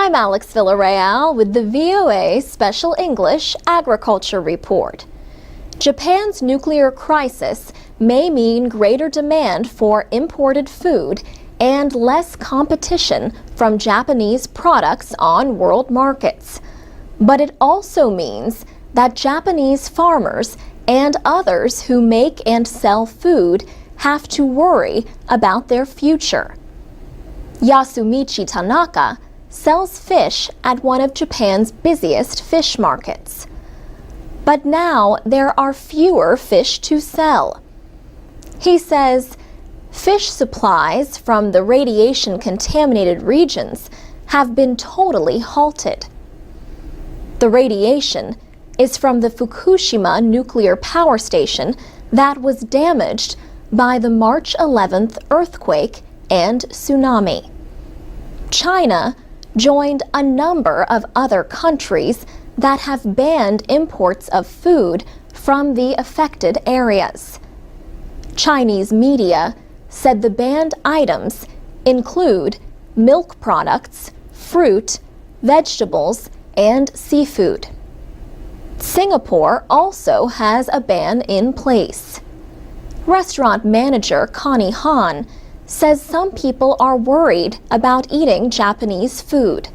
I'm Alex Villarreal with the VOA Special English Agriculture Report. Japan's nuclear crisis may mean greater demand for imported food and less competition from Japanese products on world markets. But it also means that Japanese farmers and others who make and sell food have to worry about their future. Yasumichi Tanaka sells fish at one of Japan's busiest fish markets. But now there are fewer fish to sell. He says fish supplies from the radiation-contaminated regions have been totally halted. The radiation is from the Fukushima nuclear power station that was damaged by the March 11th earthquake and tsunami. China joined a number of other countries that have banned imports of food from the affected areas. Chinese media said the banned items include milk products, fruit, vegetables, and seafood. Singapore also has a ban in place. Restaurant manager Connie Han says some people are worried about eating Japanese food.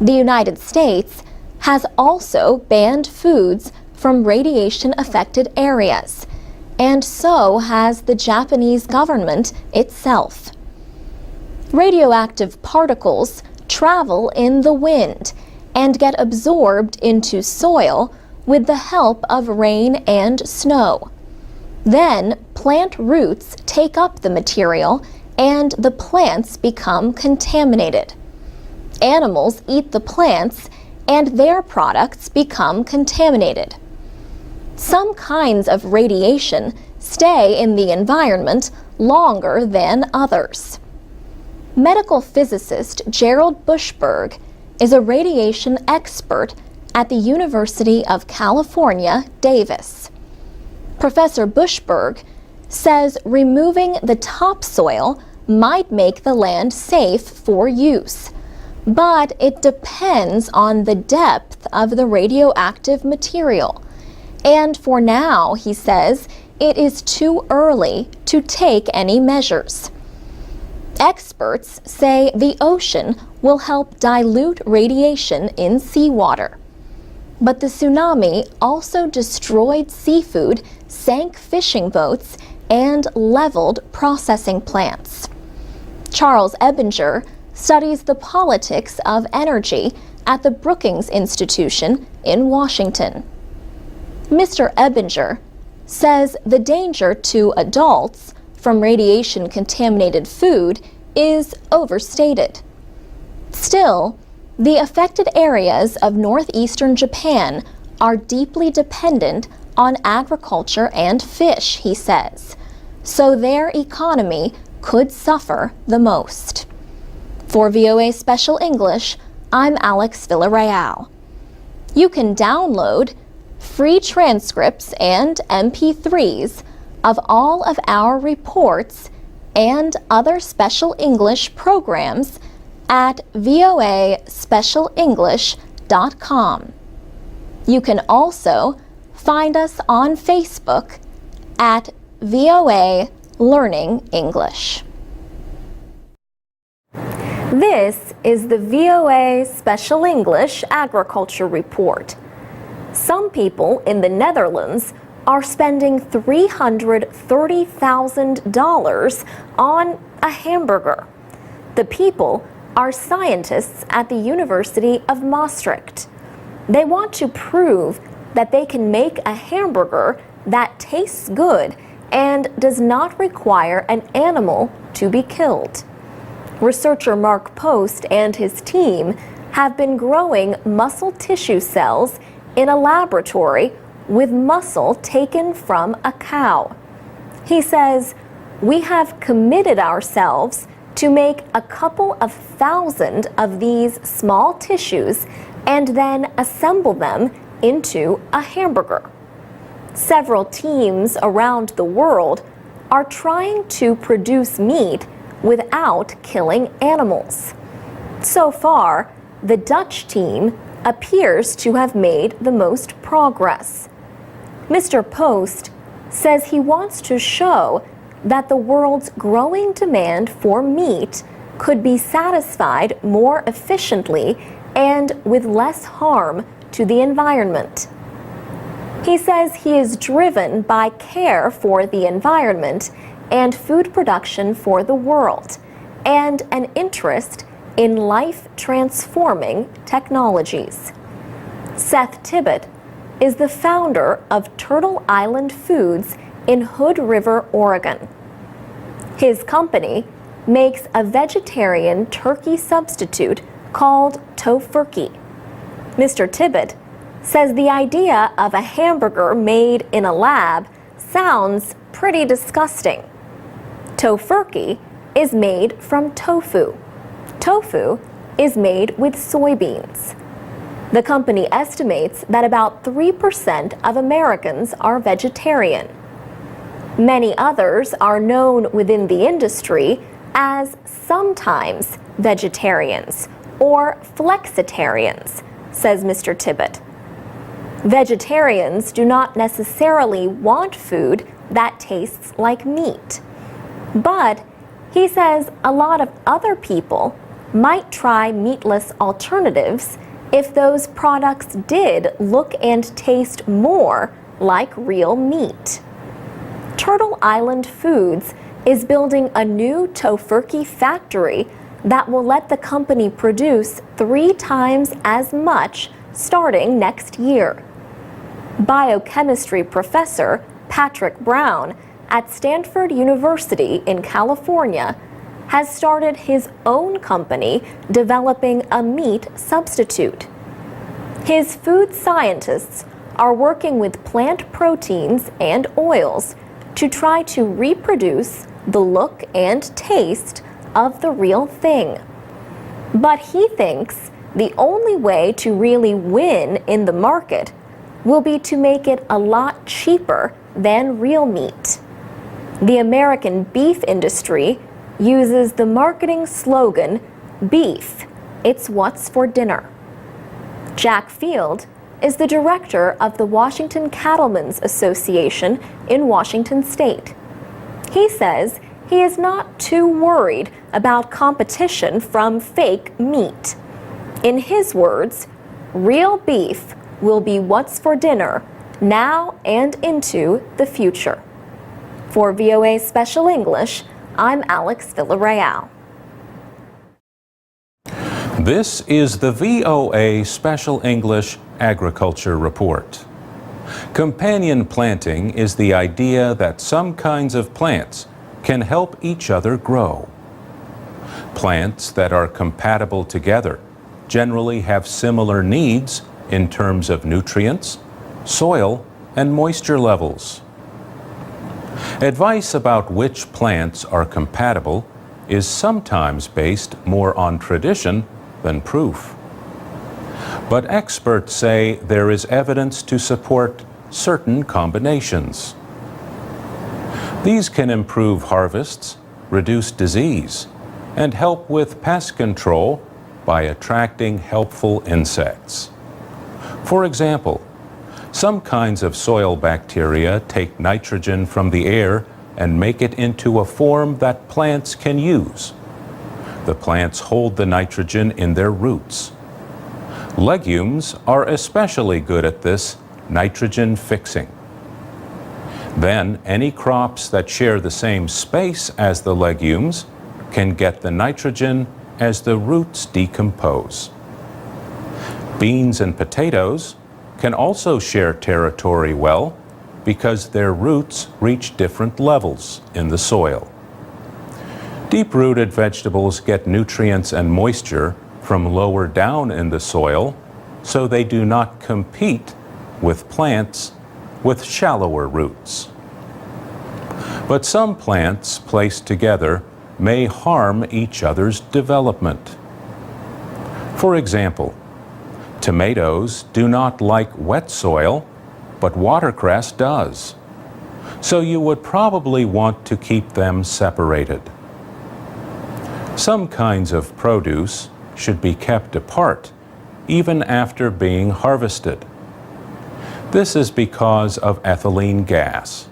The United States has also banned foods from radiation-affected areas, and so has the Japanese government itself. Radioactive particles travel in the wind and get absorbed into soil with the help of rain and snow. Then plant roots take up the material and the plants become contaminated. Animals eat the plants and their products become contaminated. Some kinds of radiation stay in the environment longer than others. Medical physicist Gerald Bushberg is a radiation expert at the University of California, Davis. Professor Bushberg says removing the topsoil might make the land safe for use, but it depends on the depth of the radioactive material. And for now, he says, it is too early to take any measures. Experts say the ocean will help dilute radiation in seawater. But the tsunami also destroyed seafood, sank fishing boats, and leveled processing plants. Charles Ebinger studies the politics of energy at the Brookings Institution in Washington. Mr. Ebinger says the danger to adults from radiation-contaminated food is overstated. Still, the affected areas of northeastern Japan are deeply dependent on agriculture and fish, he says, so their economy could suffer the most. For VOA Special English, I'm Alex Villarreal. You can download free transcripts and MP3s of all of our reports and other special English programs at voaspecialenglish.com. You can also find us on Facebook at VOA Learning English. This is the VOA Special English Agriculture Report. Some people in the Netherlands are spending $330,000 on a hamburger. The people are scientists at the University of Maastricht. They want to prove that they can make a hamburger that tastes good and does not require an animal to be killed. Researcher Mark Post and his team have been growing muscle tissue cells in a laboratory with muscle taken from a cow. He says, "We have committed ourselves to make a couple of thousand of these small tissues and then assemble them into a hamburger." Several teams around the world are trying to produce meat without killing animals. So far, the Dutch team appears to have made the most progress. Mr. Post says he wants to show that the world's growing demand for meat could be satisfied more efficiently and with less harm to the environment. He says he is driven by care for the environment and food production for the world, and an interest in life-transforming technologies. Seth Tibbott is the founder of Turtle Island Foods in Hood River, Oregon. His company makes a vegetarian turkey substitute called Tofurkey. Mr. Tibbott says the idea of a hamburger made in a lab sounds pretty disgusting. Tofurkey is made from tofu. Tofu is made with soybeans. The company estimates that about 3% of Americans are vegetarian. Many others are known within the industry as sometimes vegetarians or flexitarians, says Mr. Tibbott. Vegetarians do not necessarily want food that tastes like meat, but he says a lot of other people might try meatless alternatives if those products did look and taste more like real meat. Turtle Island Foods is building a new Tofurkey factory that will let the company produce 3 times as much starting next year. Biochemistry professor Patrick Brown at Stanford University in California has started his own company developing a meat substitute. His food scientists are working with plant proteins and oils to try to reproduce the look and taste of the real thing. But he thinks the only way to really win in the market will be to make it a lot cheaper than real meat. The American beef industry uses the marketing slogan, "Beef, it's what's for dinner." Jack Field is the director of the Washington Cattlemen's Association in Washington State. He says he is not too worried about competition from fake meat. In his words, real beef will be what's for dinner now and into the future. For VOA Special English, I'm Alex Villarreal. This is the VOA Special English Agriculture Report. Companion planting is the idea that some kinds of plants can help each other grow. Plants that are compatible together generally have similar needs in terms of nutrients, soil, and moisture levels. Advice about which plants are compatible is sometimes based more on tradition than proof. But experts say there is evidence to support certain combinations. These can improve harvests, reduce disease, and help with pest control by attracting helpful insects. For example, some kinds of soil bacteria take nitrogen from the air and make it into a form that plants can use. The plants hold the nitrogen in their roots. Legumes are especially good at this nitrogen fixing. Then any crops that share the same space as the legumes can get the nitrogen as the roots decompose. Beans and potatoes can also share territory well because their roots reach different levels in the soil. Deep-rooted vegetables get nutrients and moisture from lower down in the soil, so they do not compete with plants with shallower roots. But some plants placed together may harm each other's development. For example, tomatoes do not like wet soil, but watercress does. So you would probably want to keep them separated. Some kinds of produce should be kept apart even after being harvested. This is because of ethylene gas.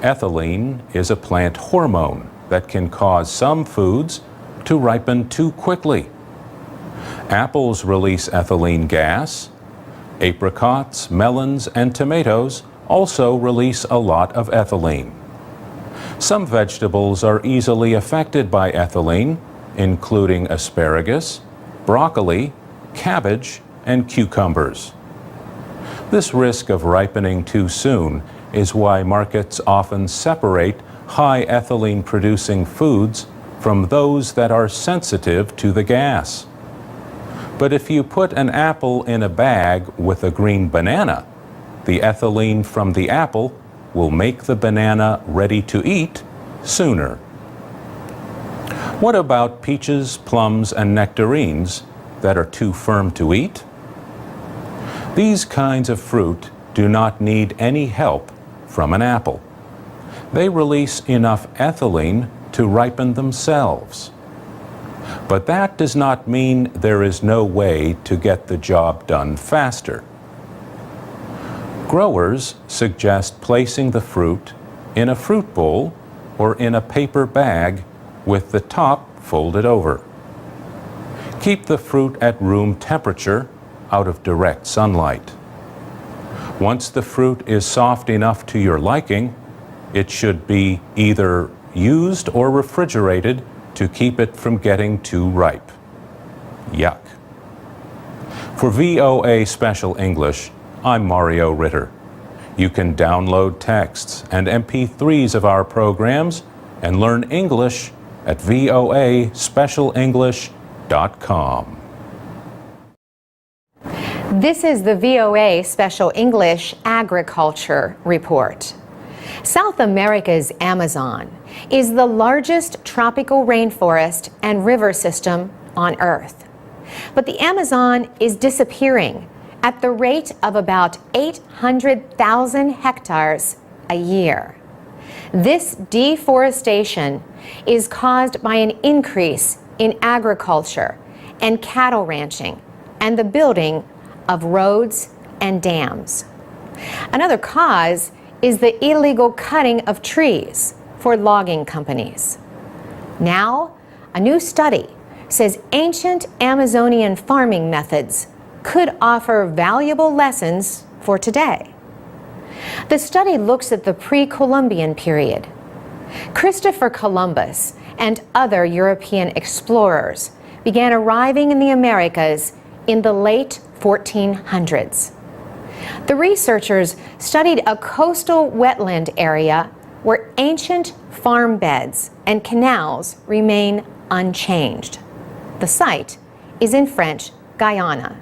Ethylene is a plant hormone that can cause some foods to ripen too quickly. Apples release ethylene gas. Apricots, melons, and tomatoes also release a lot of ethylene. Some vegetables are easily affected by ethylene, including asparagus, broccoli, cabbage, and cucumbers. This risk of ripening too soon is why markets often separate high ethylene producing foods from those that are sensitive to the gas. But if you put an apple in a bag with a green banana, the ethylene from the apple will make the banana ready to eat sooner. What about peaches, plums, and nectarines that are too firm to eat? These kinds of fruit do not need any help from an apple. They release enough ethylene to ripen themselves. But that does not mean there is no way to get the job done faster. Growers suggest placing the fruit in a fruit bowl or in a paper bag with the top folded over. Keep the fruit at room temperature, out of direct sunlight. Once the fruit is soft enough to your liking, it should be either used or refrigerated to keep it from getting too ripe. Yuck. For VOA Special English, I'm Mario Ritter. You can download texts and MP3s of our programs and learn English at voaspecialenglish.com. This is the VOA Special English Agriculture Report. South America's Amazon is the largest tropical rainforest and river system on Earth. But the Amazon is disappearing at the rate of about 800,000 hectares a year. This deforestation is caused by an increase in agriculture and cattle ranching and the building of roads and dams. Another cause is the illegal cutting of trees for logging companies. Now, a new study says ancient Amazonian farming methods could offer valuable lessons for today. The study looks at the pre-Columbian period. Christopher Columbus and other European explorers began arriving in the Americas in the late 1400s. The researchers studied a coastal wetland area where ancient farm beds and canals remain unchanged. The site is in French Guiana.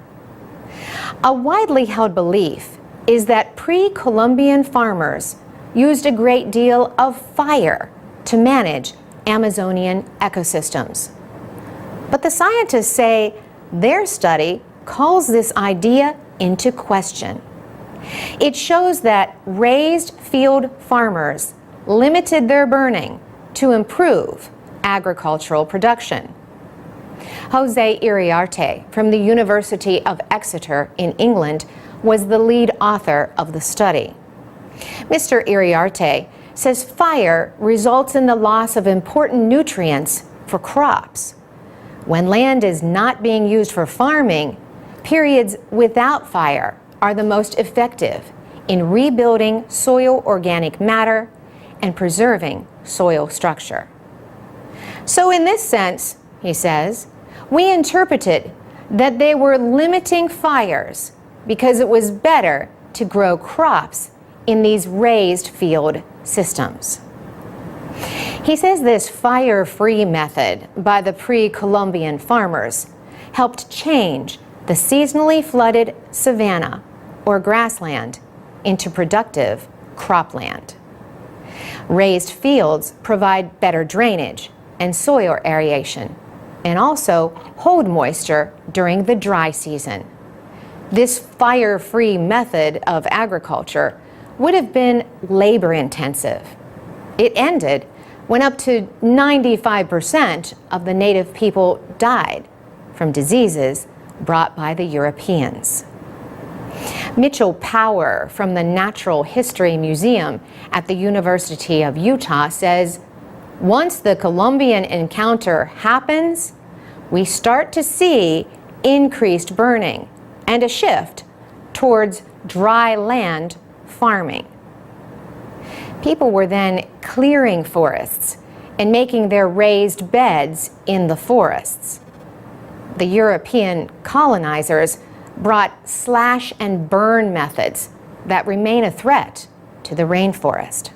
A widely held belief is that pre-Columbian farmers used a great deal of fire to manage Amazonian ecosystems. But the scientists say their study calls this idea into question. It shows that raised field farmers limited their burning to improve agricultural production. Jose Iriarte from the University of Exeter in England was the lead author of the study. Mr. Iriarte says fire results in the loss of important nutrients for crops. When land is not being used for farming, periods without fire are the most effective in rebuilding soil organic matter and preserving soil structure. So in this sense, he says, we interpreted that they were limiting fires because it was better to grow crops in these raised field systems. He says this fire-free method by the pre-Columbian farmers helped change the seasonally flooded savanna or grassland into productive cropland. Raised fields provide better drainage and soil aeration and also hold moisture during the dry season. This fire-free method of agriculture would have been labor-intensive. It ended when up to 95% of the native people died from diseases brought by the Europeans. Mitchell Power from the Natural History Museum at the University of Utah says, once the Columbian encounter happens, we start to see increased burning and a shift towards dry land farming. People were then clearing forests and making their raised beds in the forests. The European colonizers brought slash and burn methods that remain a threat to the rainforest.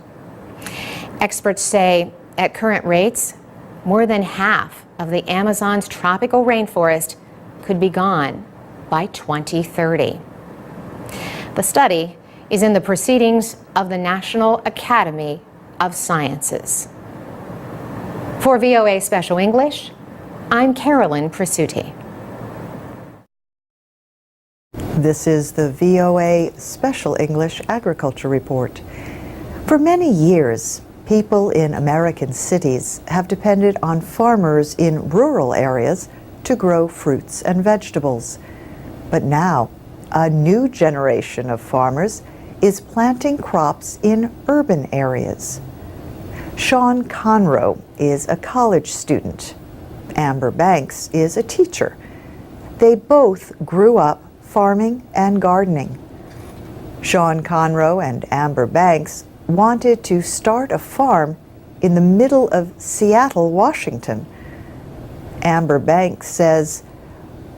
Experts say at current rates, more than half of the Amazon's tropical rainforest could be gone by 2030. The study is in the proceedings of the National Academy of Sciences. For VOA Special English, I'm Carolyn Presutti. This is the VOA Special English Agriculture Report. For many years, people in American cities have depended on farmers in rural areas to grow fruits and vegetables. But now, a new generation of farmers is planting crops in urban areas. Sean Conroe is a college student. Amber Banks is a teacher. They both grew up farming and gardening. Sean Conroe and Amber Banks wanted to start a farm in the middle of Seattle, Washington. Amber Banks says,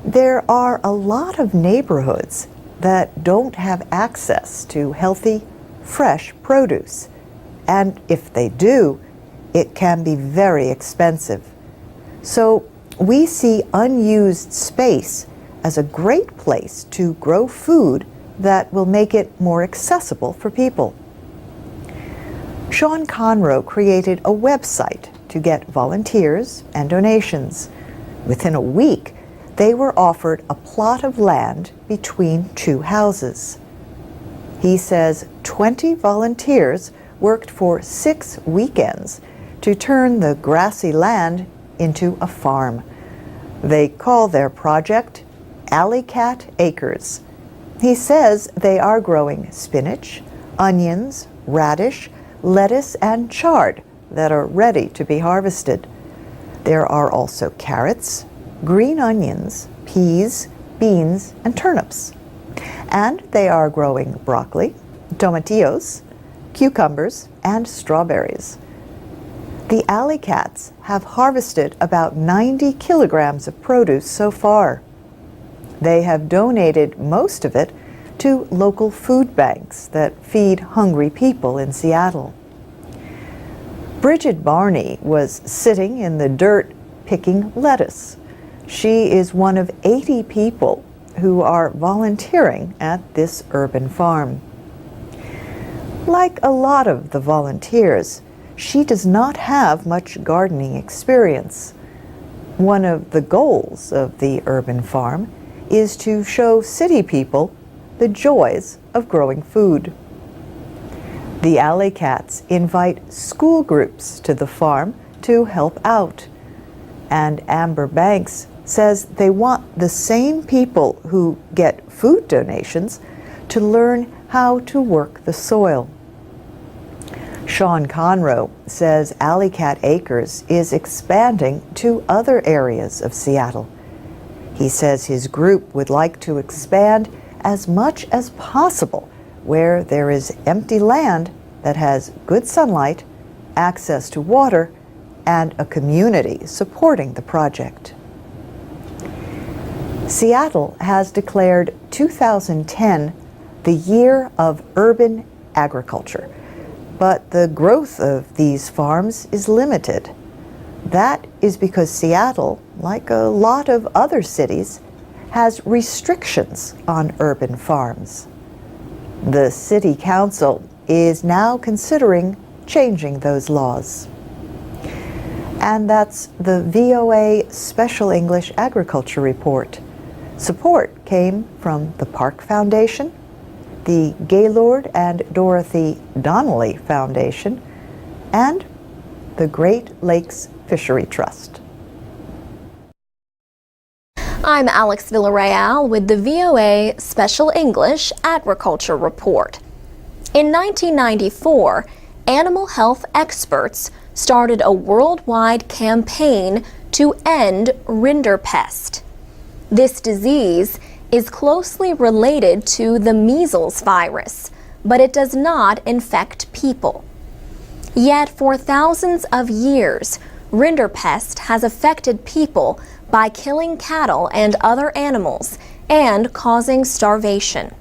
there are a lot of neighborhoods that don't have access to healthy, fresh produce. And if they do, it can be very expensive. So we see unused space as a great place to grow food that will make it more accessible for people. Sean Conroe created a website to get volunteers and donations. Within a week, they were offered a plot of land between two houses. He says 20 volunteers worked for 6 weekends to turn the grassy land into a farm. They call their project Alley Cat Acres. He says they are growing spinach, onions, radish, lettuce, and chard that are ready to be harvested. There are also carrots, green onions, peas, beans, and turnips. And they are growing broccoli, tomatillos, cucumbers, and strawberries. The Alley Cats have harvested about 90 kilograms of produce so far. They have donated most of it to local food banks that feed hungry people in Seattle. Bridget Barney was sitting in the dirt picking lettuce. She is one of 80 people who are volunteering at this urban farm. Like a lot of the volunteers, she does not have much gardening experience. One of the goals of the urban farm is to show city people the joys of growing food. The Alley Cats invite school groups to the farm to help out. And Amber Banks says they want the same people who get food donations to learn how to work the soil. Sean Conroe says Alley Cat Acres is expanding to other areas of Seattle. He says his group would like to expand as much as possible where there is empty land that has good sunlight, access to water, and a community supporting the project. Seattle has declared 2010 the year of urban agriculture, but the growth of these farms is limited. That is because Seattle, like a lot of other cities, has restrictions on urban farms. The City Council is now considering changing those laws. And that's the VOA Special English Agriculture Report. Support came from the Park Foundation, the Gaylord and Dorothy Donnelly Foundation, and the Great Lakes Fishery Trust. I'm Alex Villarreal with the VOA Special English Agriculture Report. In 1994, animal health experts started a worldwide campaign to end rinderpest. This disease is closely related to the measles virus, but it does not infect people. Yet for thousands of years, rinderpest has affected people by killing cattle and other animals and causing starvation.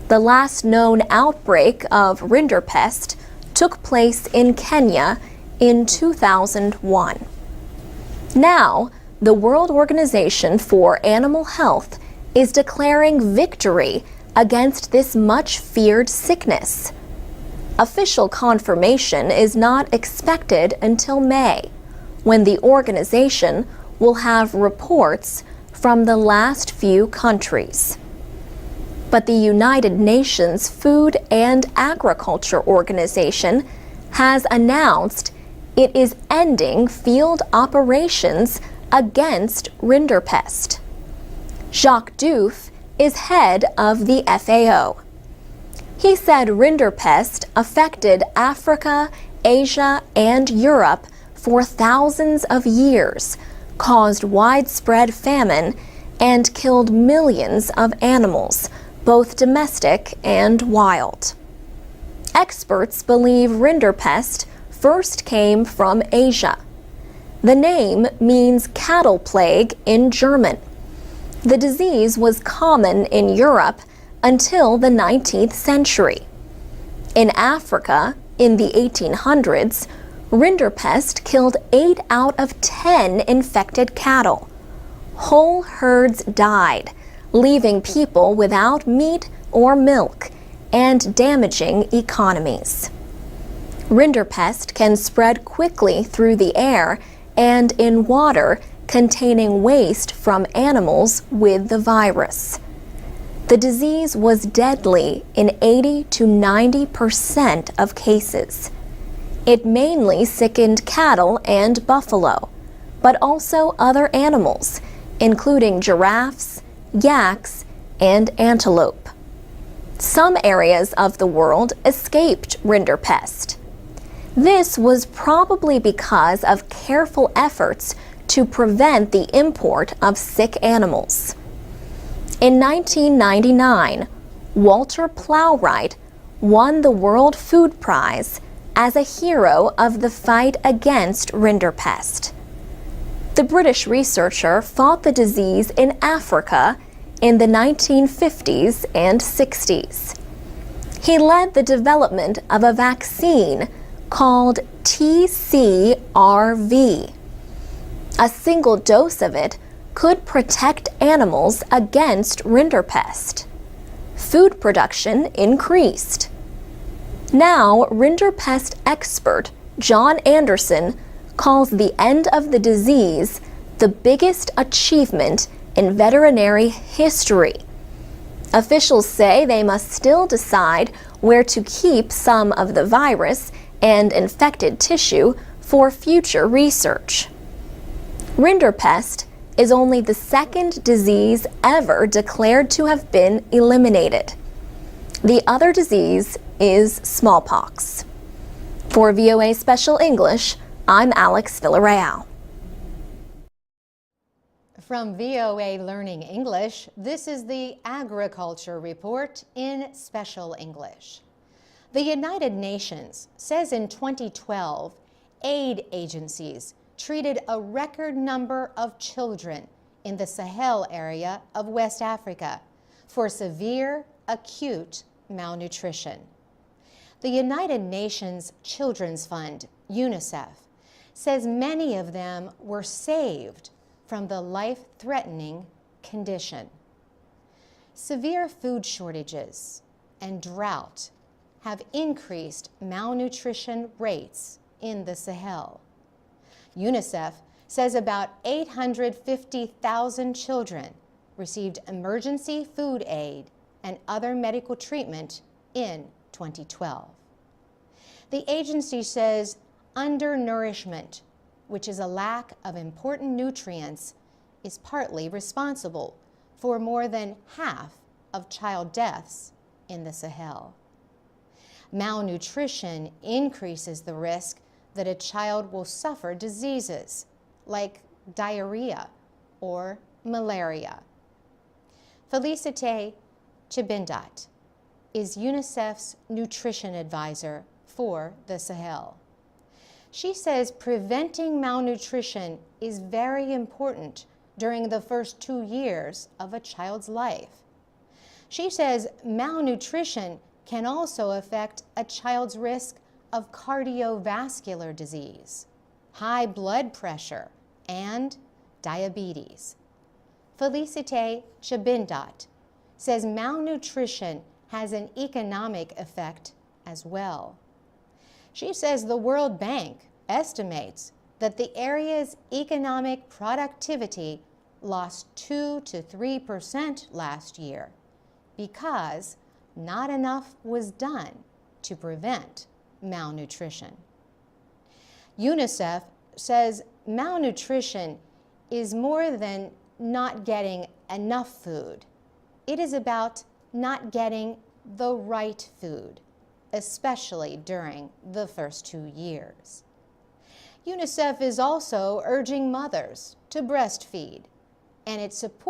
The last known outbreak of rinderpest took place in Kenya in 2001. Now, the World Organization for Animal Health is declaring victory against this much feared sickness. Official confirmation is not expected until May, when the organization will have reports from the last few countries. But the United Nations Food and Agriculture Organization has announced it is ending field operations against rinderpest. Jacques Diouf is head of the FAO. He said rinderpest affected Africa, Asia, and Europe for thousands of years, caused widespread famine, and killed millions of animals, both domestic and wild. Experts believe rinderpest first came from Asia. The name means cattle plague in German. The disease was common in Europe until the 19th century. In Africa, in the 1800s, rinderpest killed 8 out of 10 infected cattle. Whole herds died, leaving people without meat or milk and damaging economies. Rinderpest can spread quickly through the air and in water containing waste from animals with the virus. The disease was deadly in 80 to 90% of cases. It mainly sickened cattle and buffalo, but also other animals, including giraffes, yaks, and antelope. Some areas of the world escaped rinderpest. This was probably because of careful efforts to prevent the import of sick animals. In 1999, Walter Plowright won the World Food Prize as a hero of the fight against rinderpest. The British researcher fought the disease in Africa in the 1950s and 60s. He led the development of a vaccine called TCRV. A single dose of it could protect animals against rinderpest. Food production increased. Now, rinderpest expert John Anderson calls the end of the disease the biggest achievement in veterinary history. Officials say they must still decide where to keep some of the virus and infected tissue for future research. Rinderpest is only the second disease ever declared to have been eliminated. The other disease is smallpox. For VOA Special English, I'm Alex Villarreal. From VOA Learning English, this is the Agriculture Report in Special English. The United Nations says in 2012, aid agencies treated a record number of children in the Sahel area of West Africa for severe, acute malnutrition. The United Nations Children's Fund, UNICEF, says many of them were saved from the life-threatening condition. Severe food shortages and drought have increased malnutrition rates in the Sahel. UNICEF says about 850,000 children received emergency food aid and other medical treatment in 2012. The agency says undernourishment, which is a lack of important nutrients, is partly responsible for more than half of child deaths in the Sahel. Malnutrition increases the risk that a child will suffer diseases like diarrhea or malaria. Felicite Chibindat is UNICEF's nutrition advisor for the Sahel. She says preventing malnutrition is very important during the first 2 years of a child's life. She says malnutrition can also affect a child's risk of cardiovascular disease, high blood pressure, and diabetes. Felicite Chibindat says malnutrition has an economic effect as well. She says the World Bank estimates that the area's economic productivity lost 2 to 3% last year because not enough was done to prevent malnutrition. UNICEF says malnutrition is more than not getting enough food. It is about not getting the right food, especially during the first 2 years. UNICEF is also urging mothers to breastfeed, and it supports